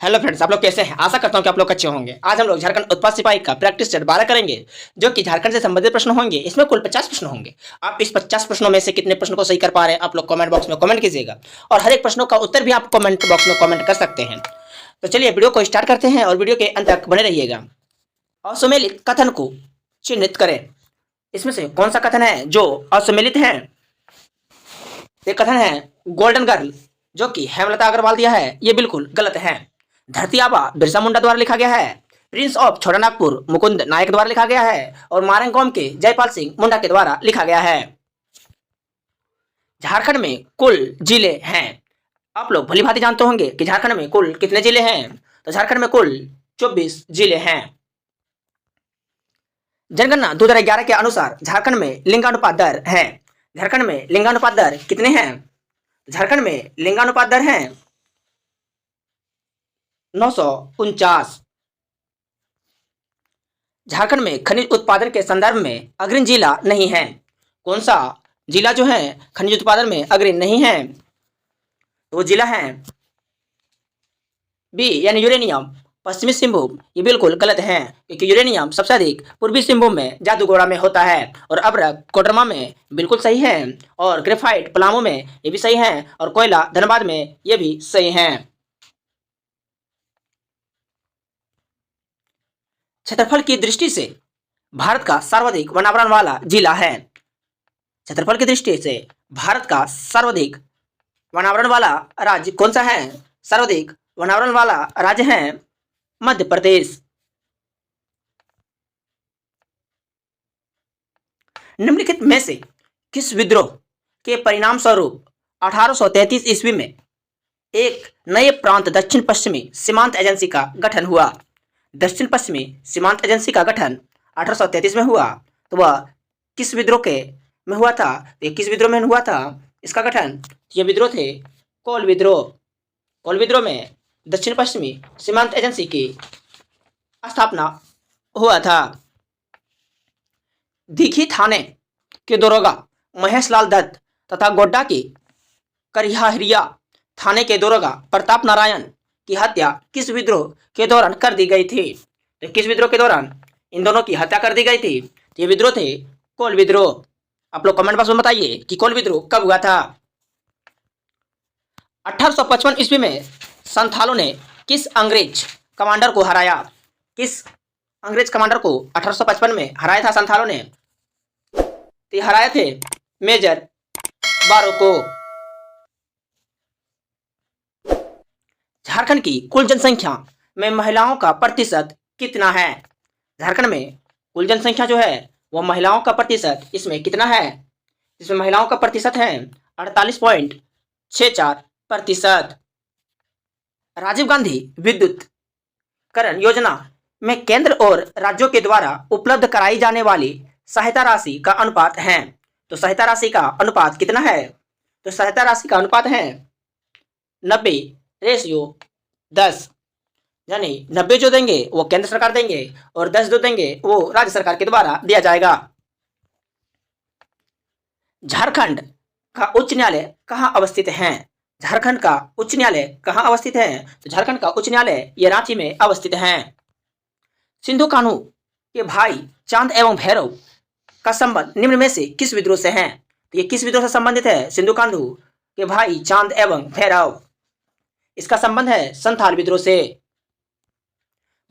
Hello friends, आप लोग कैसे हैं? आशा करता हूं कि आप लोग अच्छे होंगे। आज हम लोग झारखंड उत्पाद सिपाही का प्रैक्टिस सेट 12 करेंगे, जो कि झारखंड से संबंधित प्रश्न होंगे। इसमें कुल 50 प्रश्न होंगे। आप इस 50 प्रश्नों में से कितने प्रश्न को सही कर पा रहे हैं, आप लोग कमेंट बॉक्स में कमेंट कीजिएगा। और हर एक प्रश्नों का उत्तर भी आप कमेंट बॉक्स में कमेंट कर सकते हैं। तो चलिए वीडियो को स्टार्ट करते हैं और वीडियो के अंत तक बने रहिएगा। असुमेलित कथन को चिन्हित करें। इसमें से कौन सा कथन है जो असुमेलित है? ये कथन है गोल्डन गर्ल, जो कि हेमलता अग्रवाल दिया है, ये बिल्कुल गलत है। धरती आबा बिरसा मुंडा द्वारा लिखा गया है। प्रिंस ऑफ छोटानागपुर मुकुंद नायक द्वारा लिखा गया है। और मारंगकॉम के जयपाल सिंह मुंडा के द्वारा लिखा गया है। झारखंड में कुल जिले हैं। आप लोग भली भांति जानते होंगे कि झारखंड में कुल कितने जिले हैं। तो झारखंड में कुल 24 जिले हैं। जनगणना 2011 के अनुसार झारखंड में लिंगानुपात दर है। झारखंड में लिंगानुपात दर कितने हैं? झारखंड में लिंगानुपात दर है 949। झारखंड में खनिज उत्पादन के संदर्भ में अग्रणी जिला नहीं है। कौन सा जिला जो है खनिज उत्पादन में अग्रणी नहीं है? तो वो जिला है बी यानी यूरेनियम, पश्चिमी सिंहभूम। ये बिल्कुल गलत है, क्योंकि यूरेनियम सबसे अधिक पूर्वी सिंहभूम में जादूगोड़ा में होता है। और अभ्रक कोडरमा में बिल्कुल सही है। और ग्रेफाइट पलामू में ये भी सही है। और कोयला धनबाद में ये भी सही है। क्षेत्रफल की दृष्टि से भारत का सर्वाधिक वनावरण वाला जिला है। क्षेत्रफल की दृष्टि से भारत का सर्वाधिक वनावरण वाला राज्य कौन सा है? सर्वाधिक वनावरण वाला राज्य है मध्य प्रदेश। निम्नलिखित में से किस विद्रोह के परिणाम स्वरूप 1833 ईस्वी में एक नए प्रांत दक्षिण पश्चिमी सीमांत एजेंसी का गठन हुआ? दक्षिण पश्चिमी सीमांत एजेंसी का गठन 1833 में हुआ। तो वह किस विद्रोह के में हुआ था? ये किस विद्रोह में हुआ था इसका गठन? ये विद्रोह थे कोल विद्रोह। कोल विद्रोह में दक्षिण पश्चिमी सीमांत एजेंसी की स्थापना हुआ था। दीघी थाने के दरोगा महेश लाल दत्त तथा गोड्डा की करिहारिया थाने के दरोगा प्रताप नारायण की हत्या किस विद्रोह के दौरान कर दी गई थी? तो किस विद्रोह के दौरान इन दोनों की हत्या कर दी गई थी? तो ये विद्रोह थे कोल विद्रोह। आप लोग कमेंट बॉक्स में बताइए कि कोल विद्रोह कब हुआ था। 1855 ईस्वी में संथालों ने किस अंग्रेज कमांडर को हराया? किस अंग्रेज कमांडर को 1855 में हराया था संथालों ने? तो हराए थे मेजर बारो को। झारखंड की कुल जनसंख्या में महिलाओं का प्रतिशत कितना है? झारखंड में कुल जनसंख्या जो है वह महिलाओं का प्रतिशत इसमें कितना है? इसमें महिलाओं का प्रतिशत है 48.64%। राजीव गांधी विद्युतीकरण योजना में केंद्र और राज्यों के द्वारा उपलब्ध कराई जाने वाली सहायता राशि का अनुपात है। तो सहायता राशि का अनुपात कितना है? तो सहायता राशि का अनुपात है 90:10। यानी 90 जो देंगे वो केंद्र सरकार देंगे और 10 जो देंगे वो राज्य सरकार के द्वारा दिया जाएगा। झारखंड का उच्च न्यायालय कहाँ अवस्थित है? झारखंड का उच्च न्यायालय कहाँ अवस्थित है? तो झारखंड का उच्च न्यायालय ये रांची में अवस्थित है। सिंधु कान्हू के भाई चांद एवं भैरव का संबंध निम्न में से किस विद्रोह से है? तो ये किस विद्रोह से संबंधित है? सिंधु कान्हू के भाई चांद एवं भैरव, इसका संबंध है संथाल विद्रोह से।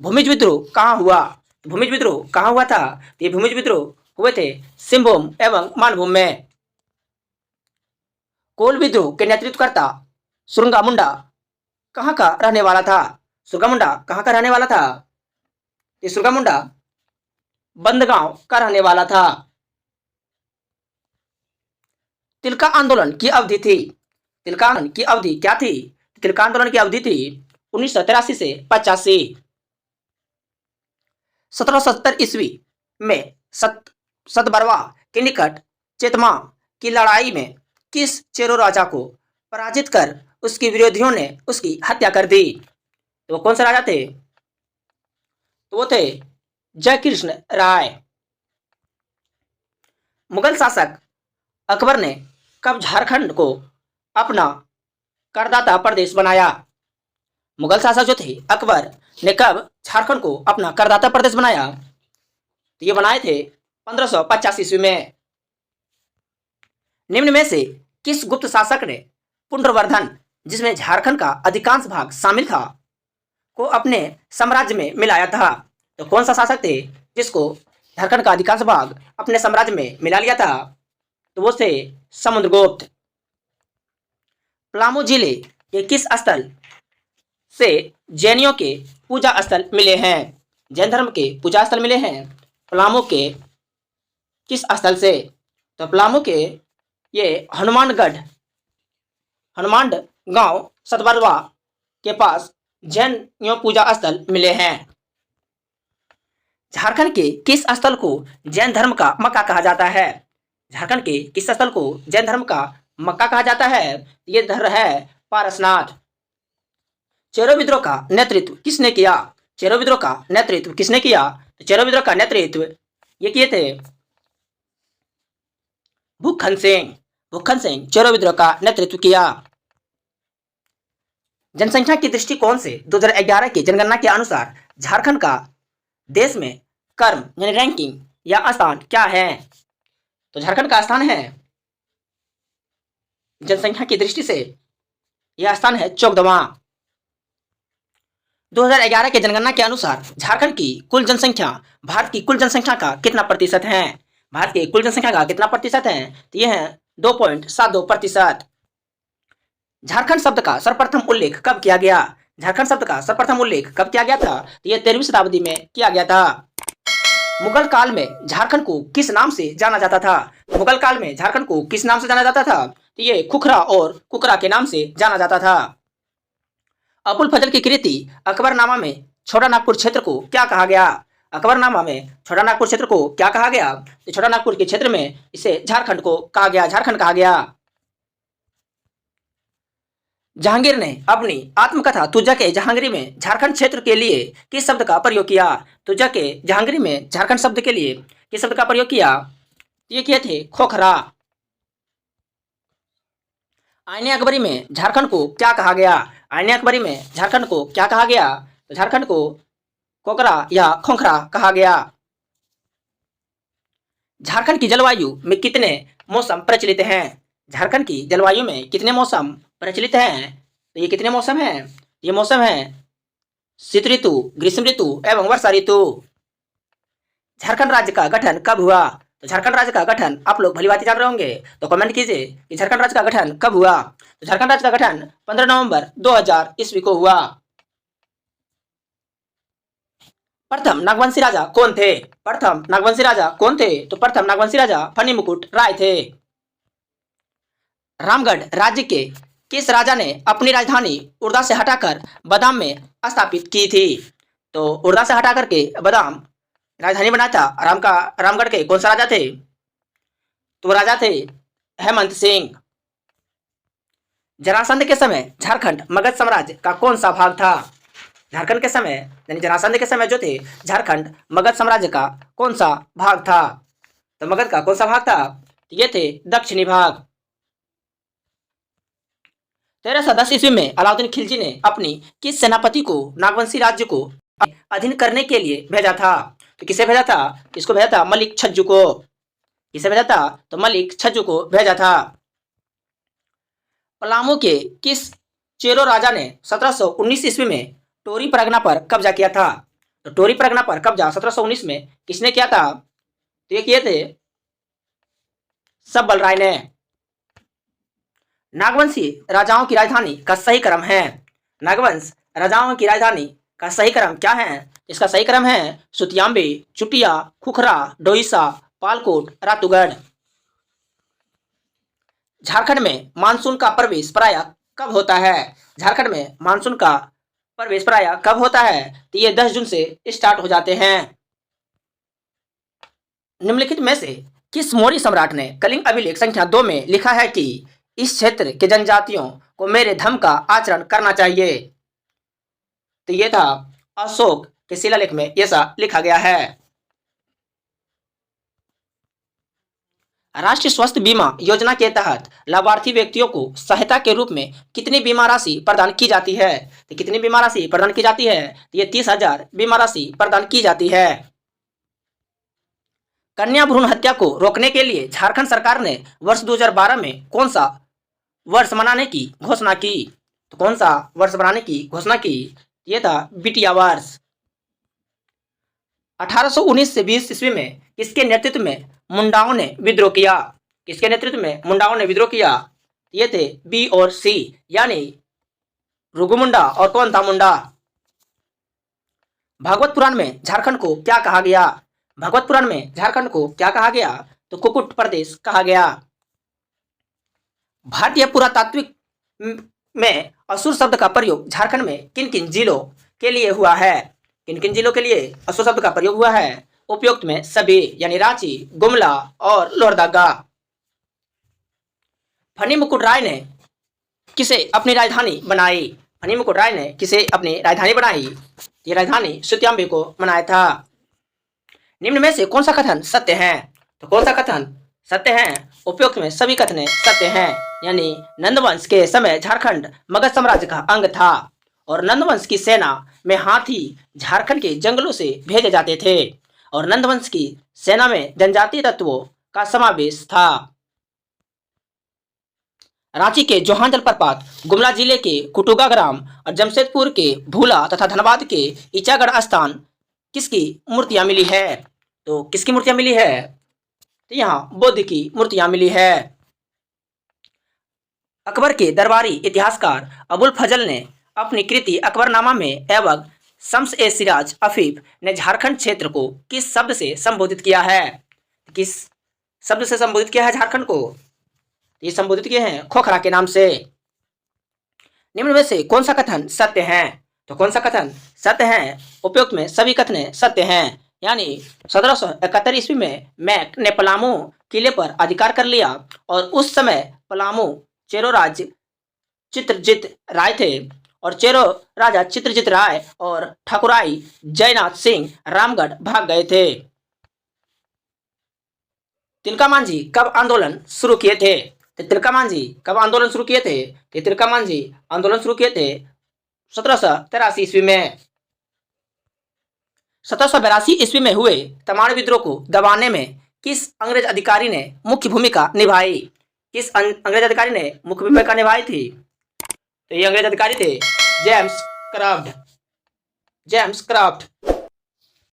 भूमिज विद्रोह कहाँ हुआ? भूमिज विद्रोह कहाँ हुआ था? तो ये भूमिज विद्रोह हुए थे सिंहभूम एवं मानभूम में। कोल विद्रोह के नेतृत्वकर्ता सुरंगा मुंडा कहाँ का रहने वाला था? सुरंगा मुंडा कहाँ का रहने वाला था? ये सुरंगा मुंडा बंदगांव का रहने वाला था। तिलका आंदोलन की अवधि थी। तिलका आंदोलन की अवधि क्या थी? तिलका आंदोलन की अवधि थी 1983 से 85। 1770 ईस्वी में सतबरवा के निकट चेतमा की लड़ाई में किस चेरो राजा को पराजित कर उसके विरोधियों ने उसकी हत्या कर दी? तो वो कौन से राजा थे? तो वो थे जयकृष्ण राय। मुगल शासक अकबर ने कब झारखंड को अपना करदाता प्रदेश बनाया? मुगल शासक जो थे अकबर ने कब झारखंड को अपना करदाता प्रदेश बनाया? तो ये बनाए थे 1585 ईस्वी में। निम्न में से किस गुप्त शासक ने पुंड्रवर्धन, जिसमें झारखंड का अधिकांश भाग शामिल था, को अपने साम्राज्य में मिलाया था? तो कौन सा शासक थे जिसको झारखंड का अधिकांश भाग अपने साम्राज्य में मिला लिया था? तो वो थे समुद्रगुप्त। पलामू जिले के किस स्थल से जैनियों के पूजा स्थल मिले हैं? जैन धर्म के पूजा स्थल मिले हैं पलामू के किस स्थल से? तो पलामू के ये हनुमान गांव सतबरवा के पास जैन पूजा स्थल मिले हैं। झारखंड के किस स्थल को जैन धर्म का मक्का कहा जाता है? झारखंड के किस स्थल को जैन धर्म का मक्का कहा जाता है? ये धर्म है पारसनाथ। चेरो विद्रोह का नेतृत्व किसने किया? चेरो विद्रोह का नेतृत्व किसने किया? तो चेरो विद्रोह का नेतृत्व ये किए थे भूखन सिंह। भूखन सिंह चेरो विद्रोह का नेतृत्व किया। जनसंख्या की दृष्टिकोण से 2011 की जनगणना के अनुसार झारखंड का देश में क्रम यानी रैंकिंग या स्थान क्या है? तो झारखंड का स्थान है जनसंख्या की दृष्टि से यह स्थान है 14वां। 2011 की जनगणना के अनुसार झारखंड की कुल जनसंख्या भारत की कुल जनसंख्या का कितना प्रतिशत है? भारत की कुल जनसंख्या का कितना प्रतिशत है? तो यह है 2.72%। झारखंड शब्द का सर्वप्रथम उल्लेख कब किया गया? झारखंड शब्द का सर्वप्रथम उल्लेख कब किया गया था? तो यह 13वीं शताब्दी में किया गया था। मुगल काल में झारखंड को किस नाम से जाना जाता था? मुगल काल में झारखंड को किस नाम से जाना जाता था? तो ये खुखरा और कुकरा के नाम से जाना जाता था। अबुल फजल की कृति अकबरनामा में छोटा नागपुर क्षेत्र को क्या कहा गया? अकबरनामा में छोटा नागपुर क्षेत्र को क्या कहा गया? तो छोटा नागपुर के क्षेत्र में इसे झारखंड को कहा गया, झारखंड कहा गया। जहांगीर ने अपनी आत्मकथा तुझा के जहांगीरी में झारखंड क्षेत्र के लिए किस शब्द का प्रयोग किया? तुझा के जहांगीरी में झारखंड शब्द के लिए किस शब्द का प्रयोग किया? ये किए थे खोखरा। आईने अकबरी में झारखंड को क्या कहा गया? आईने अकबरी में झारखंड को क्या कहा गया? तो झारखंड को कोकरा या खोखरा कहा गया। झारखंड की जलवायु में कितने मौसम प्रचलित हैं? झारखंड की जलवायु में कितने मौसम प्रचलित हैं? तो ये कितने मौसम हैं? ये मौसम है शीत ऋतु, ग्रीष्म ऋतु एवं वर्षा ऋतु। झारखंड राज्य का गठन कब हुआ? तो झारखंड राज्य का गठन आप लोग भली भांति जान रहे होंगे, तो कमेंट कीजिए कि झारखंड राज्य का गठन कब हुआ। तो झारखंड राज्य का गठन 15 नवंबर 2000 ईस्वी को हुआ। प्रथम नागवंशी राजा कौन थे? प्रथम नागवंशी राजा कौन थे? तो प्रथम नागवंशी राजा फनी मुकुट राय थे। रामगढ़ राज्य के किस राजा ने अपनी राजधानी उर्दा से हटाकर बदाम में स्थापित की थी? तो उर्दा से हटाकर के बदाम राजधानी बनाया था रामगढ़ के कौन सा राजा थे? तो राजा थे हेमंत सिंह। जरासंध के समय झारखंड मगध साम्राज्य का कौन सा भाग था? झारखंड के समय यानी जरासंध के समय जो थे झारखंड मगध साम्राज्य का कौन सा भाग था? तो मगध का कौन सा भाग था? ये थे दक्षिणी भाग। 1310 ईस्वी में अलाउद्दीन खिलजी ने अपनी किस सेनापति को नागवंशी राज्य को अधीन करने के लिए भेजा था? तो किसे भेजा था? किसको भेजा था? मलिक छज्जू को। किसे भेजा था? तो मलिक छज्जू को भेजा था। पलामू के किस चेरो राजा ने 1719 ईस्वी में टोरी परगना पर कब्जा किया था? तो टोरी परगना पर कब्जा 1719 में किसने किया था? तो ये किए थे सब्बल राय ने। नागवंशी राजाओं की राजधानी का सही क्रम है। नागवंश राजाओं की राजधानी का सही क्रम क्या है? इसका सही क्रम है सुतियाम्बे, चुटिया, खुखरा, डोईसा, पालकोट, रातूगढ़। झारखंड में मानसून का प्रवेश प्रायः कब होता है? झारखंड में मानसून का प्रवेश प्रायः कब होता है? तो ये 10 जून से स्टार्ट हो जाते हैं। निम्नलिखित में से किस मौर्य सम्राट ने कलिंग अभिलेख संख्या 2 में लिखा है कि इस क्षेत्र के जनजातियों को मेरे धर्म का आचरण करना चाहिए? तो ये था अशोक के शिलालेख में ऐसा लिखा गया है। राष्ट्रीय स्वास्थ्य बीमा योजना के तहत लाभार्थी व्यक्तियों को सहायता के रूप में कितनी बीमा राशि प्रदान की जाती है? तो कितनी बीमा राशि प्रदान की जाती है? तो ये 30,000 बीमा राशि प्रदान की जाती है। कन्या भ्रूण हत्या को रोकने के लिए झारखंड सरकार ने वर्ष 2012 में कौन सा वर्ष मनाने की घोषणा की? तो कौन सा वर्ष मनाने की घोषणा की? ये था बिटिया वर्ष। 1819 से 20 ईस्वी में किसके नेतृत्व में मुंडाओं ने विद्रोह किया? किसके नेतृत्व में मुंडाओं ने विद्रोह किया? ये थे बी और सी, यानी रुगुमुंडा और कौन था मुंडा। भागवत पुराण में झारखंड को क्या कहा गया? भागवत पुराण में झारखंड को क्या कहा गया? तो कुकुट प्रदेश कहा गया। भारतीय पुरातात्विक में असुर शब्द का प्रयोग झारखंड में किन किन जिलों के लिए हुआ है? किन किन जिलों के लिए असुर शब्द का प्रयोग हुआ है? उपयुक्त में सभी, यानी रांची, गुमला और लोहरदगा। फनी मुकुट राय ने किसे अपनी राजधानी बनाई? फनी मुकुट राय ने किसे अपनी राजधानी बनाई? ये राजधानी सुत्याम्बे को बनाया था। निम्न में से कौन सा कथन सत्य है? तो कौन सा कथन सत्य है? उपयुक्त में सभी कथन सत्य हैं, यानी नंदवंश के समय झारखंड मगध साम्राज्य का अंग था और नंदवंश की सेना में हाथी झारखंड के जंगलों से भेजे जाते थे और नंदवंश की सेना में जनजातीय तत्वों का समावेश था। रांची के जोहान जलप्रपात, गुमला जिले के कुटुगा ग्राम और जमशेदपुर के भूला तथा धनबाद के ईचागढ़ स्थान किसकी मूर्तियां मिली है? तो किसकी मूर्तियां मिली है? तो यहाँ बुद्ध की मूर्तियां मिली है। अकबर के दरबारी इतिहासकार अबुल फजल ने अपनी कृति अकबरनामा में एवं शम्स ए सिराज अफीफ ने झारखंड क्षेत्र को किस शब्द से संबोधित किया है? किस शब्द से संबोधित किया है झारखंड को? ये संबोधित किए हैं खोखरा के नाम से। निम्न में से कौन सा कथन सत्य है? तो कौन सा कथन सत्य है? उपयुक्त में सभी कथन सत्य हैं, यानी 1771 ईस्वी में मैक ने पलामू किले पर अधिकार कर लिया और उस समय पलामू चेरो राज चित्रजीत राय थे और चेरो राजा चित्रजीत राय और ठाकुराई जयनाथ सिंह रामगढ़ भाग गए थे। तिलका मांझी कब आंदोलन शुरू किए थे? तो तिलका मांझी कब आंदोलन शुरू किए थे? तो तिलका मांझी आंदोलन शुरू किए थे 1783 ईस्वी में। 1782 ईस्वी में हुए तमाड़ विद्रोह को दबाने में किस अंग्रेज अधिकारी ने मुख्य भूमिका निभाई? किस अंग्रेज अधिकारी ने मुख्य भूमिका निभाई थी? तो ये अंग्रेज अधिकारी थे जेम्स क्राफ्ट। James craft.